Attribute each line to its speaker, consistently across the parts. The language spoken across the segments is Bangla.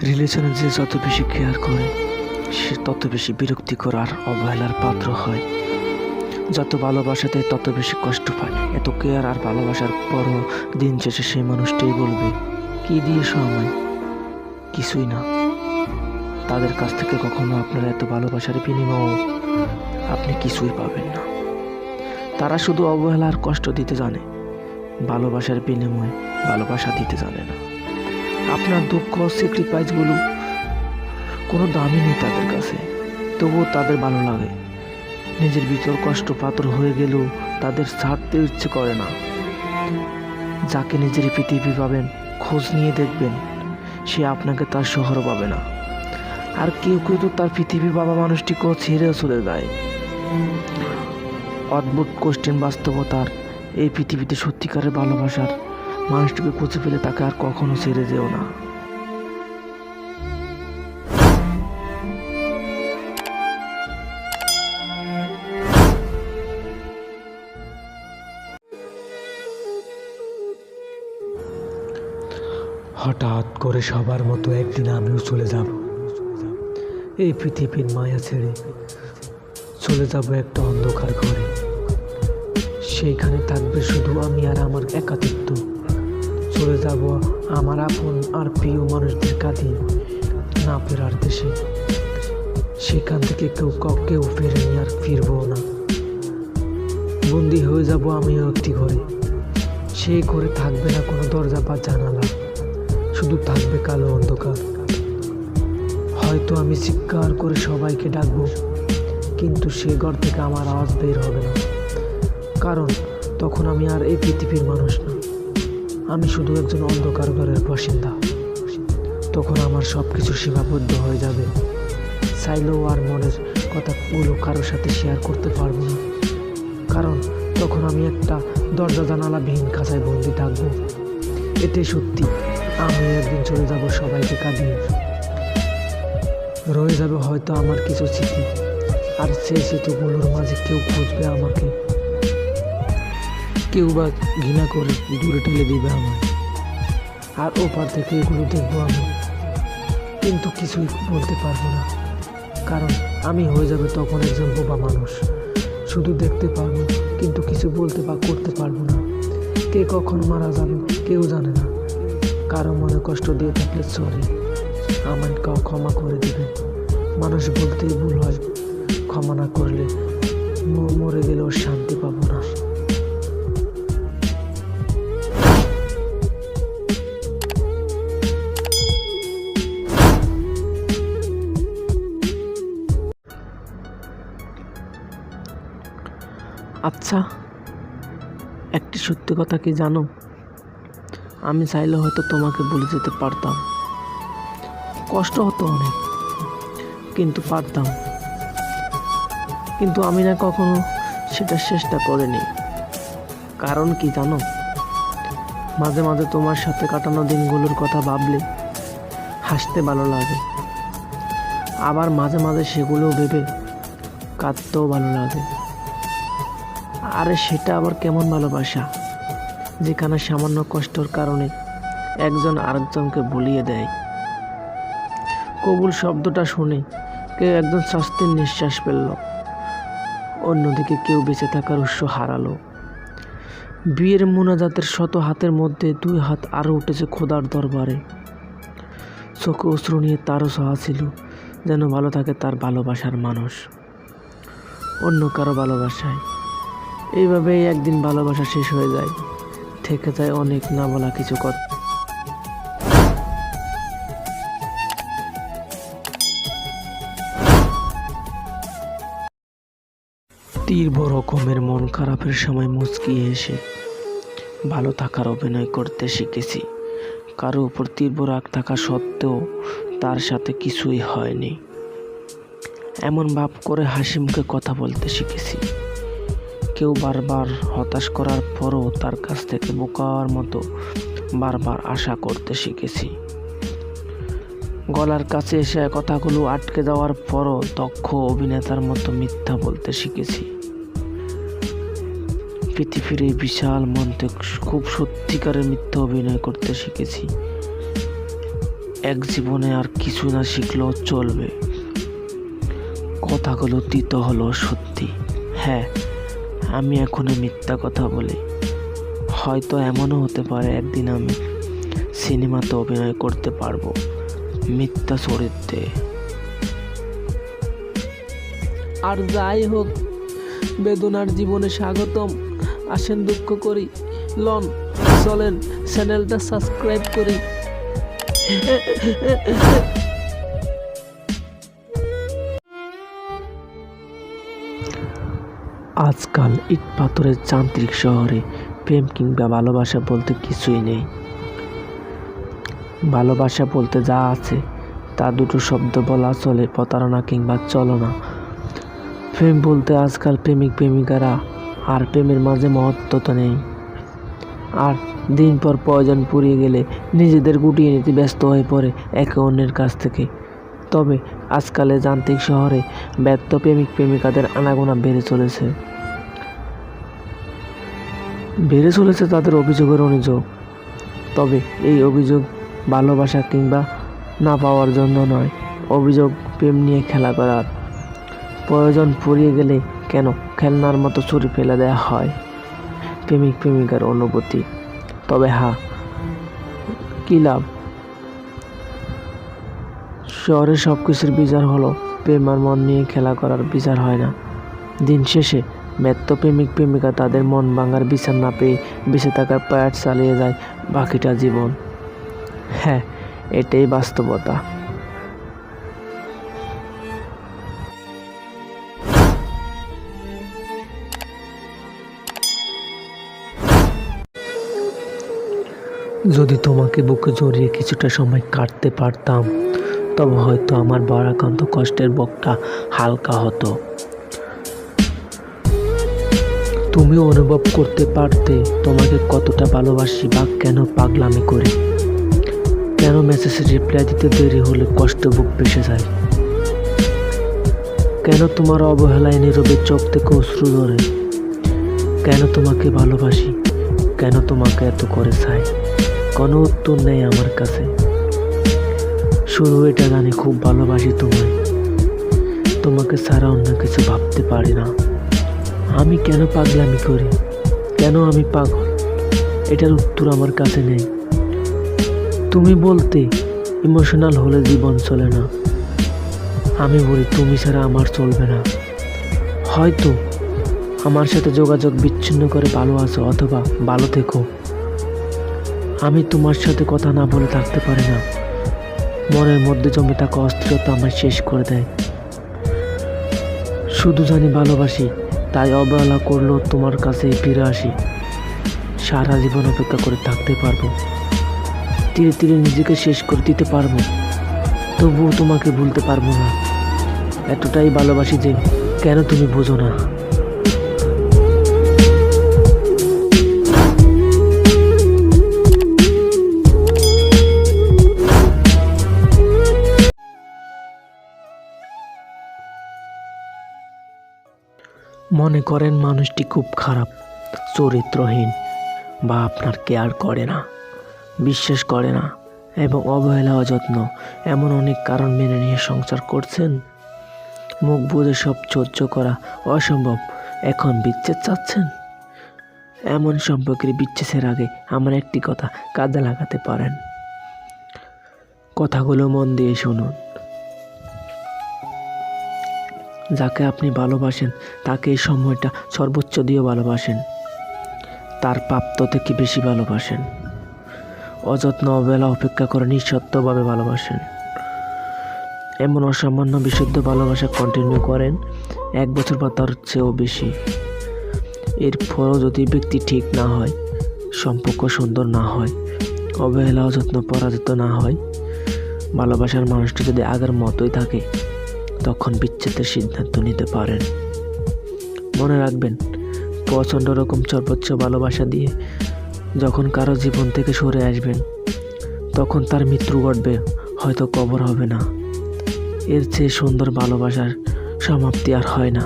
Speaker 1: রিলেশনে যে যত বেশি কেয়ার করে সে তত বেশি বিরক্তিকর আর অবহেলার পাত্র হয়। যত ভালোবাসাতে তত বেশি কষ্ট পায়। এত কেয়ার আর ভালোবাসার পরও দিন শেষে সেই মানুষটাই বলবে, কি দিয়েছো আমায়? কিছুই না। তাদের কাছ থেকে কখনো আপনার এত ভালোবাসার বিনিময়ে আপনি কিছুই পাবেন না। তারা শুধু অবহেলা আর কষ্ট দিতে জানে, ভালোবাসার বিনিময়ে ভালোবাসা দিতে জানে না। আপনার দুঃখ স্যাক্রিফাইসগুলো কোনো দামই নেই তাদের কাছে, তবুও তাদের ভালো লাগে। নিজের ভিতর কষ্ট পাথর হয়ে গেলেও তাদের ছাড়তে ইচ্ছে করে না। যাকে নিজের পৃথিবী পাবেন, খোঁজ নিয়ে দেখবেন, সে আপনাকে তার শহর পাবে না। আর কেউ কেউ তো তার পৃথিবী বাবা মানুষটিকেও ছেড়েও চলে যায়। অদ্ভুত কোশ্চেন বাস্তবতার এই পৃথিবীতে সত্যিকারের ভালোবাসার মানুষটিকে খুঁজে পেলে তাকে আর কখনো ছেড়ে যেও না। হঠাৎ করে সবার মতো একদিন আমিও চলে যাব এই পৃথিবীর মায়া ছেড়ে। চলে যাব একটা অন্ধকার ঘরে। সেইখানে থাকবে শুধু আমি আর আমার একাকিত্ব। চলে যাব আমার আপন আর প্রিয় মানুষদের কাঁধে না ফেরার দেশে। সেখান থেকে কেউ ফেরেনি আর ফিরবো না। বন্দি হয়ে যাব আমিও একটি ঘরে। সেই ঘরে থাকবে না কোনো দরজা বা জানালা, শুধু থাকবে কালো অন্ধকার। হয়তো আমি চিৎকার করে সবাইকে ডাকবো, কিন্তু সে ঘর থেকে আমার আওয়াজ বের হবে না। কারণ তখন আমি আর এই পৃথিবীর মানুষ না, আমি শুধু একজন অন্ধকার ঘরের বাসিন্দা। তখন আমার সব কিছু সীমাবদ্ধ হয়ে যাবে। চাইলেও আর মনের কথাগুলো কারোর সাথে শেয়ার করতে পারবো না। কারণ তখন আমি একটা দরজা জানালাবিহীন খাঁচায় বন্দি থাকবো। এটাই সত্যি, আমি একদিন চলে যাব সবাইকে কাঁদিয়ে। রয়ে যাবে হয়তো আমার কিছু স্মৃতি, আর সেই স্মৃতিগুলোর মাঝে কেউ খুঁজবে আমাকে, কেউ বা ঘৃণা করে দূরে ঠেলে দিবে আমায়। আর ওপার থেকে এগুলো দেখবো আমি, কিন্তু কিছুই বলতে পারবো না। কারণ আমি হয়ে যাবে তখন একজন বোবা মানুষ। শুধু দেখতে পারবো, কিন্তু কিছু বলতে বা করতে পারবো না। কে কখন মারা যাবে কেউ জানে না। কারো মনে কষ্ট দিয়ে থাকলে সরি, আমায় ক্ষমা করে দেবেন। মানুষ বলতেই ভুল হয়, ক্ষমা না করলে মরে গেলেও শান্তি পাবো না। আচ্ছা, একটি সত্যি কথা কি জানো? আমি চাইলে হয়তো তোমাকে ভুলে যেতে পারতাম, কষ্ট হতো অনেক, কিন্তু পারতাম। কিন্তু আমি না কখনো সেটা চেষ্টা করিনি। কারণ কি জানো? মাঝে মাঝে তোমার সাথে কাটানো দিনগুলোর কথা ভাবলে হাসতে ভালো লাগে, আবার মাঝে মাঝে সেগুলো ভেবে কাঁদতেও ভালো লাগে। আরে সেটা আবার কেমন ভালোবাসা, যেখানে সামান্য কষ্টের কারণে একজন আরেকজনকে ভুলিয়ে দেয়। কবুল শব্দটা শুনে কেউ একজন স্বস্তির নিঃশ্বাস ফেলল, অন্যদিকে কেউ বেঁচে থাকার উৎস হারালো। বিয়ের মোনাজাতের শত হাতের মধ্যে 2 হাত আরও উঠেছে খোদার দরবারে। চোখে অশ্রু নিয়ে তারও সহা ছিল, যেন ভালো থাকে তার ভালোবাসার মানুষ অন্য কারো ভালোবাসায়। এইভাবেই একদিন ভালোবাসা শেষ হয়ে যায়, থেকে যায় অনেক না বলা কিছু কথা। তীব্র রকমের মন খারাপের সময় মুচকিয়ে এসে ভালো থাকার অভিনয় করতে শিখেছি। কারো উপর তীব্র রাগ থাকা সত্ত্বেও তার সাথে কিছুই হয়নি এমন ভাব করে হাসি মুখে কথা বলতে শিখেছি। কেউ বারবার হতাশ করার পরও তার কাছ থেকে বোকার মতো বারবার আশা করতে শিখেছি। গলার কাছে এসে কথাগুলো আটকে যাওয়ার পরও দক্ষ অভিনেতার মতো মিথ্যা বলতে শিখেছি। পৃথিবীর এই বিশাল মঞ্চে খুব সত্যিকারের মিথ্যা অভিনয় করতে শিখেছি।
Speaker 2: এক জীবনে আর কিছু না শিখলেও চলবে। কথাগুলো তিতো হলো সত্যি। হ্যাঁ, আমি এখনো মিথ্যা কথা বলি। হয়তো এমনও হতে পারে একদিন আমি সিনেমাতে অভিনয় করতে পারবো মিথ্যা চরিত্রে।
Speaker 3: আর যাই হোক, বেদনার জীবনে স্বাগতম। আসেন দুঃখ করি, লন চলেন চ্যানেলটা সাবস্ক্রাইব করি।
Speaker 2: আজকাল ইট পাথরের যান্ত্রিক শহরে প্রেম কিংবা ভালোবাসা বলতে কিছুই নেই। ভালোবাসা বলতে যা আছে তা দুটো শব্দ বলা চলে, প্রতারণা কিংবা চলনা। প্রেম বলতে আজকাল প্রেমিক প্রেমিকারা আর প্রেমের মাঝে মহত্ব তো নেই। আর দিন পর প্রয়োজন পুরিয়ে গেলে নিজেদের গুটিয়ে নিতে ব্যস্ত হয়ে পড়ে একে অন্যের কাছ থেকে। তবে আজকালের যান্ত্রিক শহরে ব্যর্থ প্রেমিক প্রেমিকাদের আনাগোনা বেড়ে চলেছে তাদের অভিযোগের অনুযোগ। তবে এই অভিযোগ ভালোবাসা কিংবা না পাওয়ার জন্য নয়, অভিযোগ প্রেম নিয়ে খেলা করার। প্রয়োজন ফুরিয়ে গেলে কেন খেলনার মতো ছুরি ফেলে দেওয়া হয় প্রেমিক প্রেমিকার অনুভূতি। তবে হ্যাঁ, কী লাভ? শহরে সব কিছুর বিচার হলো, প্রেম আর মন নিয়ে খেলা করার বিচার হয় না। দিন শেষে ব্যর্থ প্রেমিক প্রেমিকা তাদের মন ভাঙার বিচার না পেয়ে বেঁচে থাকার প্রয়াস চালিয়ে যায় বাকিটা জীবন। হ্যাঁ, এটাই বাস্তবতা।
Speaker 1: যদি তোমাকে বুকে জড়িয়ে কিছুটা সময় কাটতে পারতাম, তবে হয়তো আমার ভারাক্রান্ত কষ্টের বুকটা হালকা হতো। তুমি অনুভব করতে পারতে তোমাকে কতটা ভালোবাসি, বা কেন পাগলামি করি, কেন মেসেজে রিপ্লাই দিতে দেরি হলে কষ্ট বুক ভেসে যায়, কেন তোমার অবহেলায় নীরবে চোখ থেকে অশ্রু ধরে, কেন তোমাকে ভালোবাসি, কেন তোমাকে এত করে চাই। কোনো উত্তর নেই আমার কাছে, শুধু এটা জানি খুব ভালোবাসি তোমায়। তোমাকে ছাড়া অন্য কিছু ভাবতে পারি না। আমি কেন পাগলামি করি, কেন আমি পাগল, এটার উত্তর আমার কাছে নেই। তুমি বলতে ইমোশনাল হলে জীবন চলে না। আমি বলি তুমি ছাড়া আমার চলবে না। হয়তো আমার সাথে যোগাযোগ বিচ্ছিন্ন করে ভালো আছো, অথবা ভালো থেকো। আমি তোমার সাথে কথা না বলে থাকতে পারি না। মনের মধ্যে জমে থাকা অস্থিরতা আমায় শেষ করে দেয়। শুধু জানি ভালোবাসি, তাই অবহেলা করলেও তোমার কাছে ফিরে আসি। সারা জীবন অপেক্ষা করে থাকতে পারবো, ধীরে ধীরে নিজেকে শেষ করে দিতে পারবো, তবুও তোমাকে ভুলতে পারবো না। এতটাই ভালোবাসি যে কেন তুমি বোঝো না। মনে করেন মানুষটি খুব খারাপ, চরিত্রহীন, বা আপনার কেয়ার করে না, বিশ্বাস করে না, এবং অবহেলা অযত্ন, এমন অনেক কারণ মেনে নিয়ে সংসার করছেন। মুখ বুঝে সব সহ্য করা অসম্ভব, এখন বিচ্ছেদ চাচ্ছেন। এমন সম্পর্কের বিচ্ছেদের আগে আমার একটি কথা কাজে লাগাতে পারেন। কথাগুলো মন দিয়ে শুনুন। যাকে আপনি ভালোবাসেন তাকে এই সময়টা সর্বোচ্চ দিয়ে ভালোবাসেন, তার প্রাপ্ত থেকে বেশি ভালোবাসেন। অযত্ন অবহেলা উপেক্ষা করে নিঃস্বার্থভাবে ভালোবাসেন। এমন অসামান্য বিশুদ্ধ ভালোবাসা কন্টিনিউ করেন 1 বছর বা তার চেয়েও বেশি। এরপরও যদি ব্যক্তি ঠিক না হয়, সম্পর্ক সুন্দর না হয়, অবহেলা অযত্ন পরাজিত না হয়, ভালোবাসার মানুষটি যদি আগের মতোই থাকে, তখন বিচ্ছেদের সিদ্ধান্ত নিতে পারেন। মনে রাখবেন, প্রচণ্ড রকম সর্বোচ্চ ভালোবাসা দিয়ে যখন কারো জীবন থেকে সরে আসবেন, তখন তার মৃত্যু ঘটবে, হয়তো কবর হবে না। এর চেয়ে সুন্দর ভালোবাসার সমাপ্তি আর হয় না।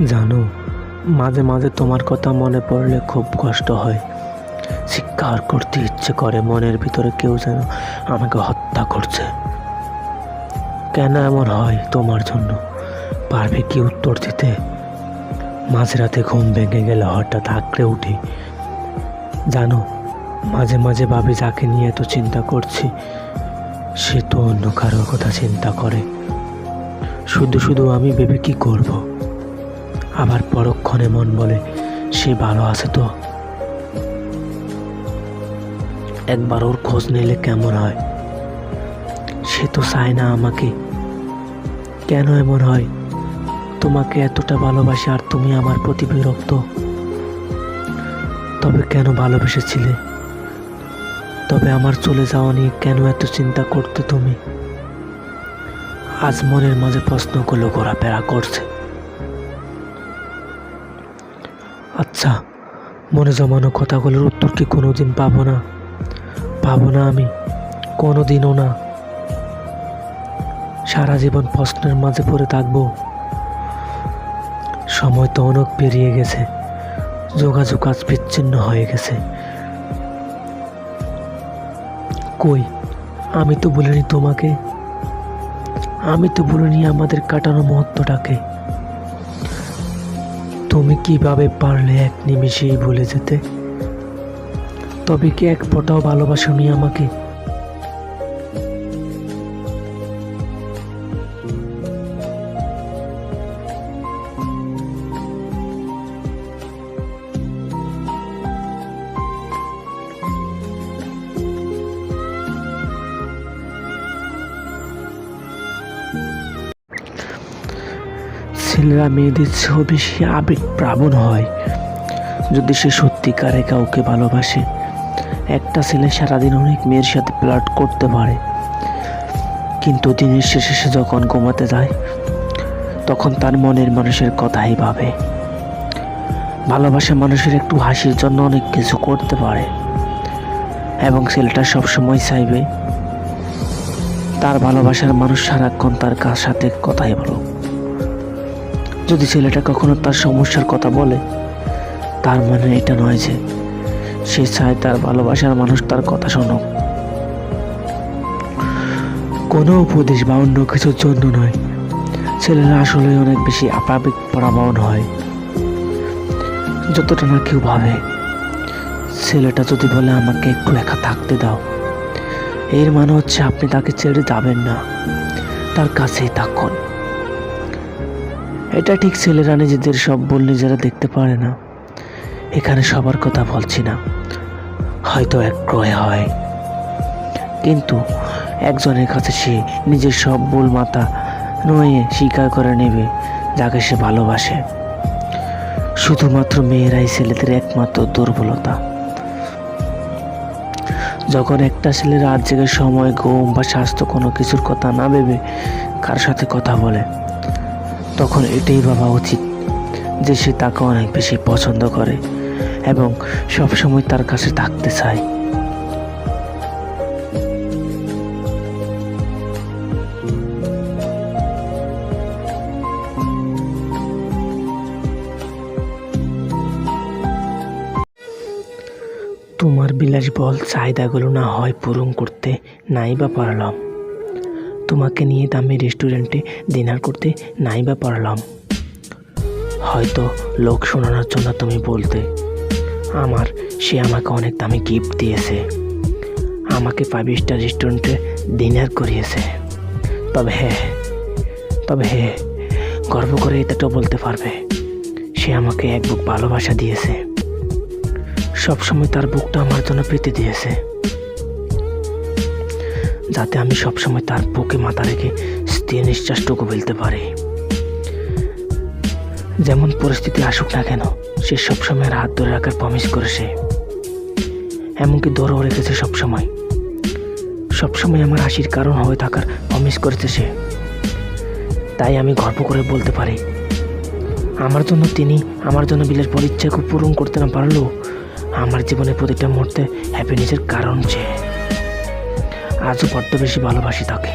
Speaker 2: জানো, মাঝে মাঝে তোমার কথা মনে পড়লে খুব কষ্ট হয়। চিৎকার করতে ইচ্ছে করে, মনের ভিতরে কেউ যেন আমাকে হত্যা করছে। কেন এমন হয় তোমার জন্য? পারবে কি উত্তর দিতে? মাঝরাতে ঘুম ভেঙে গেলে হঠাৎ আঁকড়ে উঠি। জানো, মাঝে মাঝে ভাবি যাকে নিয়ে এত চিন্তা করছি সে তো অন্য কারোর কথা চিন্তা করে। শুধু শুধু আমি ভেবে কি করব? আবার পরক্ষণে মন বলে সে ভালো আছে তো, একবার ওর খোঁজ নিলে কেমন হয়। সে তো চায় না আমাকে। কেন এমন হয়? তোমাকে এতটা ভালোবাসি আর তুমি আমার প্রতি বিরক্ত। তবে কেন ভালোবেসেছিলে? তবে আমার চলে যাওয়া নিয়ে কেন এত চিন্তা করতে তুমি? আজ মনের মাঝে প্রশ্নগুলো ঘোরাফেরা করছে। আচ্ছা, মনে জমানো কথাগুলোর উত্তর কি কোনোদিন পাবো না? পাবো না আমি, কোনোদিনও না। সারা জীবন প্রশ্নের মাঝে পড়ে থাকবো। সময় তো অনেক পেরিয়ে গেছে, যোগাযোগ আজ বিচ্ছিন্ন হয়ে গেছে। কই, আমি তো বলিনি তোমাকে, আমি তো বলিনি আমাদের কাটানো মুহূর্তটাকে। তুমি কিভাবে পারলে এক নিমিষেই ভুলে যেতে? তবে কি এক ফোঁটাও ভালোবাসোনি আমাকে? ছেলেরা মেয়েদের চেয়েও বেশি আবেগপ্রবণ হয় যদি সে সত্যিকারে কাউকে ভালোবাসে। একটা ছেলে সারাদিন অনেক মেয়ের সাথে ফ্লার্ট করতে পারে, কিন্তু দিনের শেষে সে যখন ঘুমাতে যায় তখন তার মনের মানুষের কথাই ভাবে। ভালোবাসা মানুষের একটু হাসির জন্য অনেক কিছু করতে পারে, এবং ছেলেটা সবসময় চাইবে তার ভালোবাসার মানুষ সারাক্ষণ তার সাথে কথাই বলো। যদি ছেলেটা কখনো তার সমস্যার কথা বলে, তার মানে এটা নয় যে সে চায় তার ভালোবাসার মানুষ তার কথা শোনো। কোনো উপদেশ বা অন্য কিছুর জন্য নয়, ছেলেরা আসলে অনেক বেশি আবেগ প্রবণ হয়। যতটা না কেউ ভাবে, ছেলেটা যদি বলে আমাকে একটু একা থাকতে দাও, এর মানে হচ্ছে আপনি তাকে ছেড়ে যাবেন না, তার কাছেই থাকুন। এটা ঠিক, ছেলেরা নিজেদের সব ভুল নিজেরা দেখতে পারে না। এখানে সবার কথা বলছি না, হয়তো একক্রয় হয়, কিন্তু একজনের কাছে সে নিজের সব ভুল মাথা নয়ে স্বীকার করে নেবে যাকে সে ভালোবাসে। শুধুমাত্র মেয়েরাই ছেলেদের একমাত্র দুর্বলতা। যখন একটা ছেলে রাত জেগে সময়, ঘুম বা স্বাস্থ্য কোনো কিছুর কথা না ভেবে কার সাথে কথা বলে, তখন এটাই ভাবা উচিত যে সে তাকে অনেক বেশি পছন্দ করে এবং সবসময় তার কাছে থাকতে চায়। তোমার বিলাসবহুল চাহিদাগুলো না হয় পূরণ করতে নাই বা পারলাম, তোমাকে নিয়ে দামি রেস্টুরেন্টে ডিনার করতে নাই বা পারলাম, হয়তো লোক শোনানোর জন্য তুমি বলতে সে আমাকে অনেক দামি গিফট দিয়েছে, আমাকে 5 স্টার রেস্টুরেন্টে ডিনার করিয়েছে। তবে হ্যাঁ, গর্ব করে এটাও বলতে পারবে সে আমাকে এক বুক ভালোবাসা দিয়েছে, সবসময় তার বুকটা আমার জন্য পেতে দিয়েছে, যাতে আমি সবসময় তার বুকে মাথা রেখে স্থির নিঃশ্বাসটুকু ফেলতে পারি। যেমন পরিস্থিতি আসুক না কেন, সে সবসময় হাত ধরে রাখার প্রমিস করেছে, এমনকি ধরেও রেখেছে। সবসময় আমার হাসির কারণ হয়ে থাকার প্রমিস করেছে সে। তাই আমি গর্ব করে বলতে পারি, আমার জন্য বিলাসবহুল ইচ্ছাকে পূরণ করতে না পারলেও আমার জীবনের প্রতিটা মুহূর্তে হ্যাপিনেসের কারণ সে। আজও বড্ড বেশি ভালোবাসি তাকে।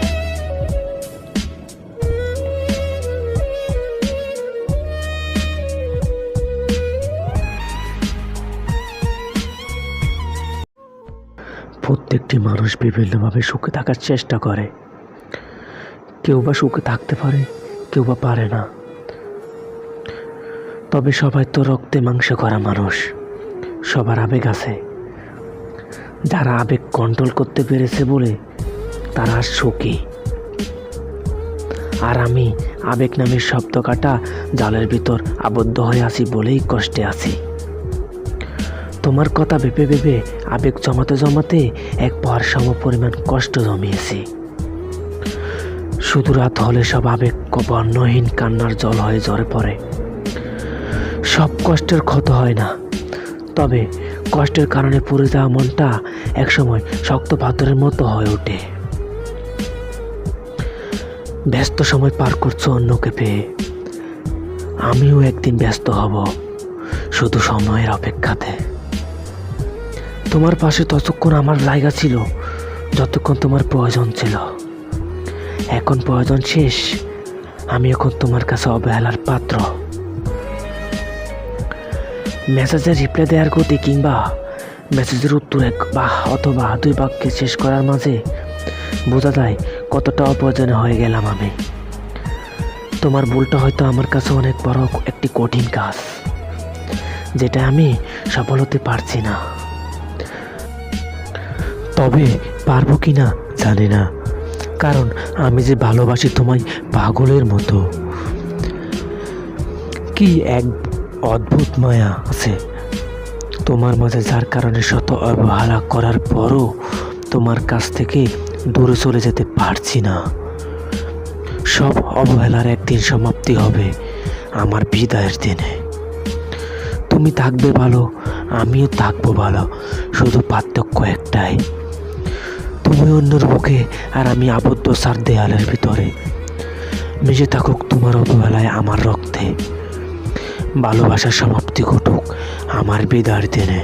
Speaker 1: প্রত্যেকটি মানুষ বিভিন্নভাবে সুখে থাকার চেষ্টা করে। কেউ বা সুখে থাকতে পারে, কেউ বা পারে না। তবে সবাই তো রক্তে মাংসে করা মানুষ, সবার আবেগ আছে। যারা আবেগ কন্ট্রোল করতে পেরেছে বলে তারা সুখী। আর আমি আবেগ নামের শব্দ কাটা জালের ভিতর আবদ্ধ হয়ে আছি বলেই কষ্টে আছি। তোমার কথা ভেবে ভেবে আবেগ জমাতে জমাতে এক পাহাড় সম পরিমাণ কষ্ট জমিয়েছি। শুধু রাত হলে সব আবেগ বর্ণহীন কান্নার জল হয়ে ঝরে পড়ে। সব কষ্টের ক্ষত হয় না, তবে কষ্টের কারণে পুড়ে যাওয়া মনটা একসময় শক্ত পাথরের মতো হয়ে ওঠে। ব্যস্ত সময় পার করছো অন্যকে পেয়ে, আমিও একদিন ব্যস্ত হব, শুধু সময়ের অপেক্ষাতে। তোমার পাশে ততক্ষণ আমার জায়গা ছিল যতক্ষণ তোমার প্রয়োজন ছিল। এখন প্রয়োজন শেষ, আমি এখন তোমার কাছে অবহেলার পাত্র। মেসেজের রিপ্লাই দেওয়ার গতি কিংবা মেসেজের উত্তর অথবা 2 বাক্যে শেষ করার মাঝে বোঝা যায় কতটা অপ্রয়োজনে হয়ে গেলাম আমি। তোমার ভুলটা হয়তো আমার কাছে অনেক বড় একটি কঠিন কাজ, যেটা আমি সফল হতে পারছি না। তবে পারবো কি না জানি না, কারণ আমি যে ভালোবাসি তোমায় পাগলের মতো। কি এক অদ্ভুত মায়া আছে তোমার মাঝে, যার কারণে শত অবহেলা করার পরও তোমার কাছ থেকে দূরে চলে যেতে পারছি না। সব অবহেলার একদিন সমাপ্তি হবে আমার বিদায়ের দিনে। তুমি থাকবে ভালো, আমিও থাকবো ভালো, শুধু পার্থক্য একটাই, তুমি অন্যর বুকে আর আমি আবদ্ধ 4 দেয়ালের ভিতরে। মিশে থাকুক তোমার অবহেলায় আমার রক্তে, ভালোবাসার সমাপ্তি ঘটুক আমার বিদায়ের দিনে।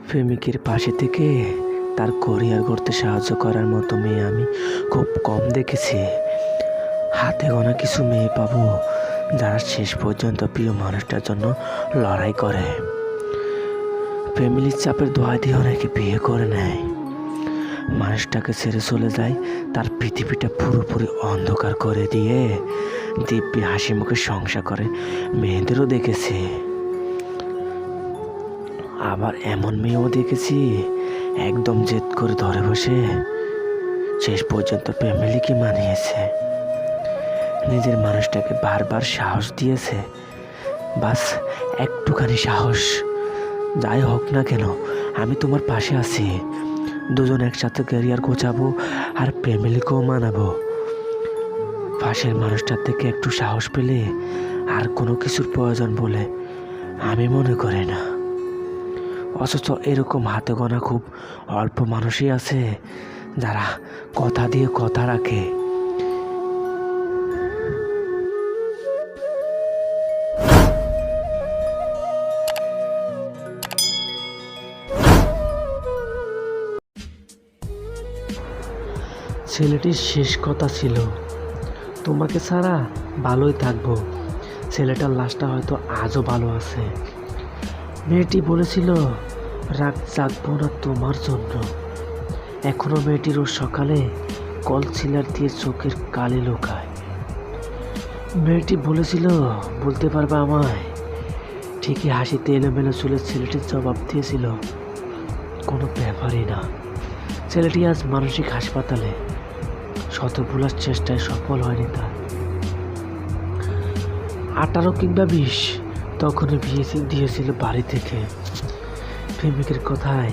Speaker 1: প্রেমিকের পাশে থেকে তার ক্যারিয়ার করতে সাহায্য করার মতো মেয়ে আমি খুব কম দেখেছি। হাতে গোনা কিছু মেয়ে পাবো যারা শেষ পর্যন্ত প্রিয় মানুষটার জন্য লড়াই করে। ফ্যামিলির চাপের দোহাই দিয়ে অনেকে বিয়ে করে নেয়, মানুষটাকে ছেড়ে চলে যায়, তার পৃথিবীটা পুরোপুরি অন্ধকার করে দিয়ে দিব্যি হাসি মুখে সংসার করে মেয়েদেরও দেখেছি। আবার এমন মেয়েও দেখেছি একদম জেদ করে ধরে বসে শেষ পর্যন্ত ফ্যামিলিকে মানিয়েছে, নিজের মানুষটাকে বারবার সাহস দিয়েছে। বাস একটুখানি সাহস, যাই হোক না কেন আমি তোমার পাশে আছি। দুজন একসাথে ক্যারিয়ার গোছাবো আর ফ্যামিলিকেও মানাবো। পাশের মানুষটার থেকে একটু সাহস পেলে আর কোনো কিছুর প্রয়োজন বলে আমি মনে করি না। অথচ এরকম হাতে গোনা খুব অল্প মানুষই আছে যারা কথা দিয়ে কথা রাখে। ছেলেটির শেষ কথা ছিল, তোমাকে ছাড়া ভালোই থাকবো। ছেলেটার লাশটা হয়তো আজও ভালো আছে। মেয়েটি বলেছিল রাত জাগবো না তোমার জন্য। এখনো মেয়েটি রোজ সকালে কলসিলার দিয়ে চোখের কালি লুকায়। মেয়েটি বলেছিল বলতে পারবে আমায়। ঠিকই হাসিতে এলোমেলো চুলে ছেলেটির জবাব দিয়েছিল, কোনো ব্যাপারই না। ছেলেটি আজ মানসিক হাসপাতালে, শত ভোলার চেষ্টায় সফল হয়নি তার। 18 কিংবা 20 তখনই বিয়ে দিয়েছিল বাড়ি থেকে। প্রেমিকের কথায়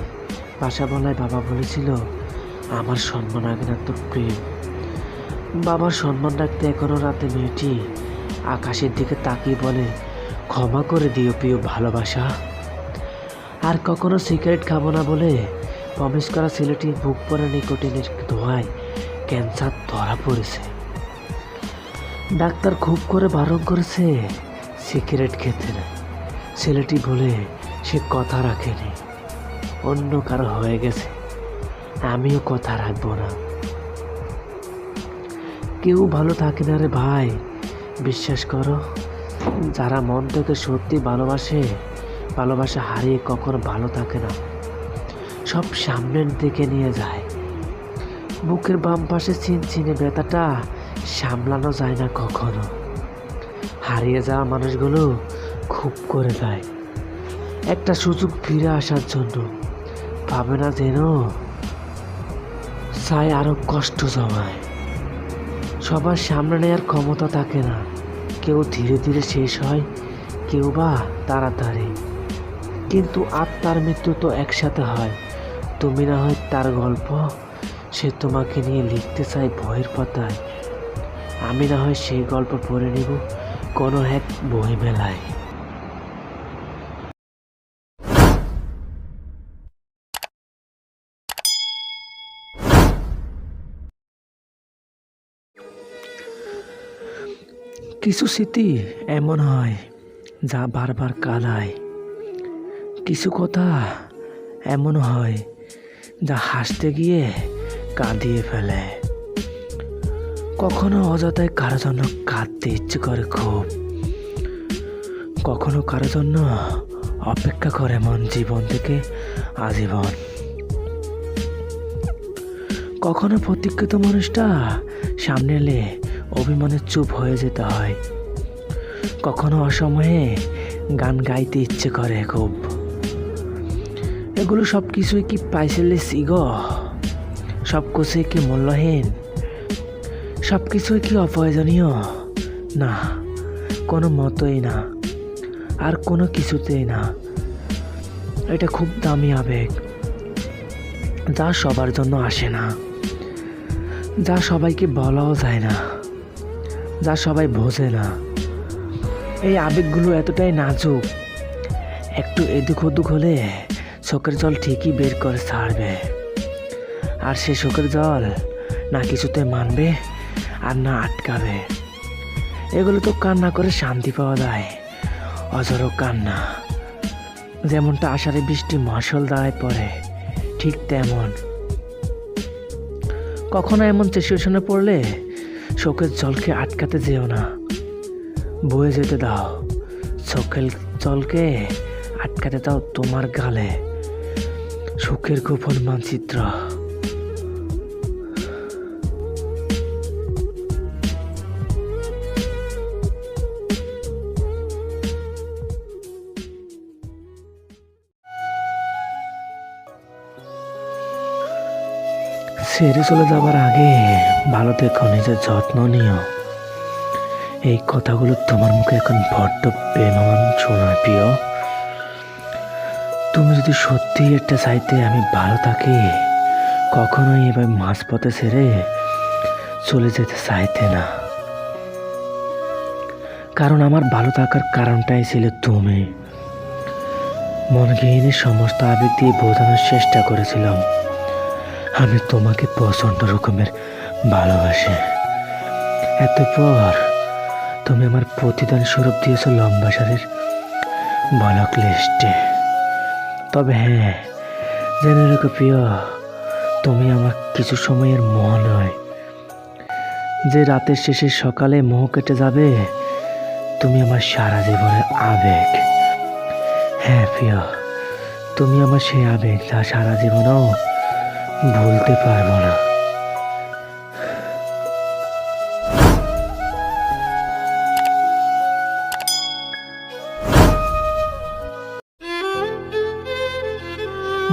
Speaker 1: বাসা বলায় বাবা বলেছিল, আমার সম্মান আগে না তোর প্রেম। বাবার সম্মান রাখতে এখনো রাতে মেয়েটি আকাশের দিকে তাকিয়ে বলে, ক্ষমা করে দিও প্রিয় ভালোবাসা। আর কখনো সিগারেট খাবো না বলে প্রমিস করা ছেলেটির বুক পড়া নিকোটিনের ধোঁয়ায় ক্যান্সার ধরা পড়েছে। ডাক্তার খুব করে বারণ করেছে সিগারেট খেতে না। ছেলেটি বলে সে কথা রাখেনি, অন্য কারো হয়ে গেছে, আমিও কথা রাখবো না। কেউ ভালো থাকে না রে ভাই, বিশ্বাস করো।
Speaker 2: যারা মন থেকে সত্যি ভালোবাসে, ভালোবাসা হারিয়ে কখনো ভালো থাকে না, সব সামনের দিকে নিয়ে যায়। বুকের বাম পাশে চিনচিনে ব্যথাটা সামলানো যায় না কখনো। হারিয়ে যাওয়া মানুষগুলো খুব করে যায় একটা সুযোগ ফিরে আসার জন্য, ভাবে না যেন চায় আরো কষ্ট জমায়। সবার সামনে নেওয়ার ক্ষমতা থাকে না, কেউ ধীরে ধীরে শেষ হয়, কেউ বা তাড়াতাড়ি। কিন্তু আত্মার মৃত্যু তো একসাথে হয়। তুমি না হয় তার গল্প, সে তোমাকে নিয়ে লিখতে চায় বইয়ের পাতায়। আমি না হয় সেই গল্প পড়ে নিব কোনো এক বই মেলায়।
Speaker 1: কিছু স্মৃতি এমন হয় যা বারবার কাঁদায়, কিছু কথা এমন হয় যা হাসতে গিয়ে কাঁদিয়ে ফেলে। কখনো অযথায় কারো জন্য কাঁদতে ইচ্ছে করে খুব, কখনো কারো জন্য অপেক্ষা করে মন জীবন থেকে আজীবন। কখনো প্রতীক্ষিত মানুষটা সামনে এলে অভিমানে চুপ হয়ে যেতে হয়, কখনো অসময়ে গান গাইতে ইচ্ছে করে খুব। এগুলো সব কিছুই কি পাইছিলে সিগ, সব কিছুই কি মূল্যহীন, সব কিছুই কি অপ্রয়োজনীয়? না, কোনো মতোই না, আর কোনো কিছুতেই না। এটা খুব দামি আবেগ, যা সবার জন্য আসে না, যা সবাইকে বলাও যায় না, যা সবাই বোঝে না। এই আবেগগুলো এতটাই নাজুক, একটু এদিক ওদিক হলে চোখের জল ঠিকই বের করে ছাড়বে। আর সে চোখের জল না কিছুতে মানবে আর না আটকাবে। এগুলো তো কান্না করে শান্তি পাওয়া যায়, অজরো কান্না। যেমনটা আষাঢ়ে বৃষ্টি মশাল দাঁড়ায় পড়ে, ঠিক তেমন। কখনো এমন সিচুয়েশনে পড়লে চোখের জলকে আটকাতে যেও না, বয়ে যেতে দাও। চোখের জলকে আটকাতে দাও তোমার গালে, সুখের গোপন মানচিত্র। ছেড়ে চলে যাবার আগে ভালো দেখো, নিজের যত্ন নিও। এই কথাগুলো তোমার মুখে এখন বড্ড বেমান শোনায় প্রিয়। তুমি যদি সত্যি এটা চাইতে আমি ভালো থাকি, কখনোই এবার মাঝপথে ছেড়ে চলে যেতে চাইতে না। কারণ আমার ভালো থাকার কারণটাই ছিল তুমি। মনগিহীন সমস্ত আবেগ দিয়ে বোঝানোর চেষ্টা করেছিলাম আমি তোমাকে প্রচণ্ড রকমের ভালোবাসি। এতপর তুমি আমার প্রতিদান স্বরূপ দিয়েছ লম্বা সারির বলক লিস্টে। তবে হ্যাঁ, জেনে রেখো প্রিয়, তুমি আমার কিছু সময়ের মোহ নয়, যে রাতের শেষে সকালে মোহ কেটে যাবে। তুমি আমার সারা জীবনের আবেগ। হ্যাঁ প্রিয়, তুমি আমার সেই আবেগ যা সারা জীবনও ভুলতে পারবো না।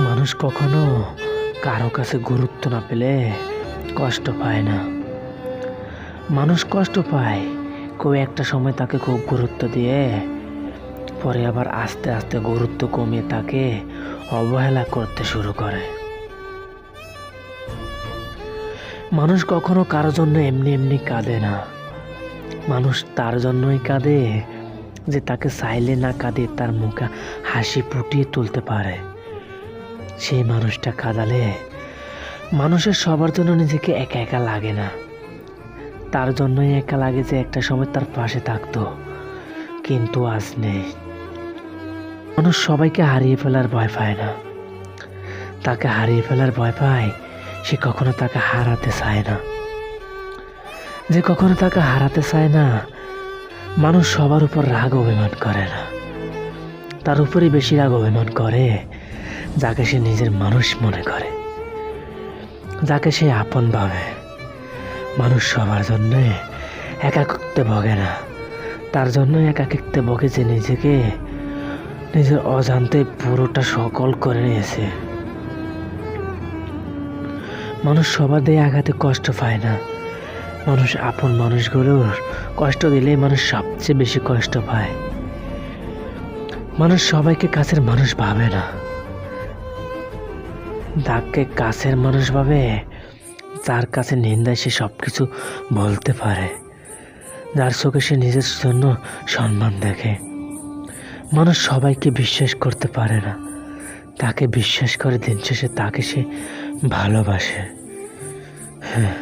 Speaker 1: মানুষ কখনো কারো কাছে গুরুত্ব না পেলে কষ্ট পায় না। মানুষ কষ্ট পায় কেউ একটা সময় তাকে খুব গুরুত্ব দিয়ে, পরে আবার আস্তে আস্তে গুরুত্ব কমিয়ে তাকে অবহেলা করতে শুরু করে। মানুষ কখনো কারো জন্য এমনি এমনি কাঁদে না। মানুষ তার জন্যই কাঁদে যে তাকে চাইলে না কাঁদে তার মুখে হাসি ফুটিয়ে তুলতে পারে। সেই মানুষটা কাঁদালে মানুষের সবার জন্য নিজেকে একা একা লাগে না, তার জন্যই একা লাগে যে একটা সময় তার পাশে থাকতো, কিন্তু আজ নেই। মানুষ সবাইকে হারিয়ে ফেলার ভয় পায় না, তাকে হারিয়ে ফেলার ভয় পায় সে কখনো তাকে হারাতে চায় না। যে কখনো তাকে হারাতে চায় না
Speaker 2: মানুষ সবার উপর রাগ অভিমান করে না, তার উপরেই বেশি রাগ অভিমান করে যাকে সে নিজের মানুষ মনে করে, যাকে সে আপন ভাবে। মানুষ সবার জন্যে একাকিত্বে ভোগে না, তার জন্য একাকিত্বে ভোগে যে নিজেকে নিজের অজান্তে পুরোটা সকল করে নিয়েছে। মানুষ সবার দিয়ে আঘাতে কষ্ট পায় না, মানুষ আপন মানুষগুলোর কষ্ট দিলেই মানুষ সবচেয়ে বেশি কষ্ট পায়। মানুষ সবাইকে কাছের মানুষ ভাবে না, যাকে কাছের মানুষ ভাবে, যার কাছে নিন্দায় সে সব কিছু বলতে পারে, যার চোখে সে নিজের জন্য সম্মান দেখে। মানুষ সবাইকে বিশ্বাস করতে পারে না, তাকে বিশ্বাস করে দিন শেষে তাকে সে ভালোবাসে। হ্যাঁ।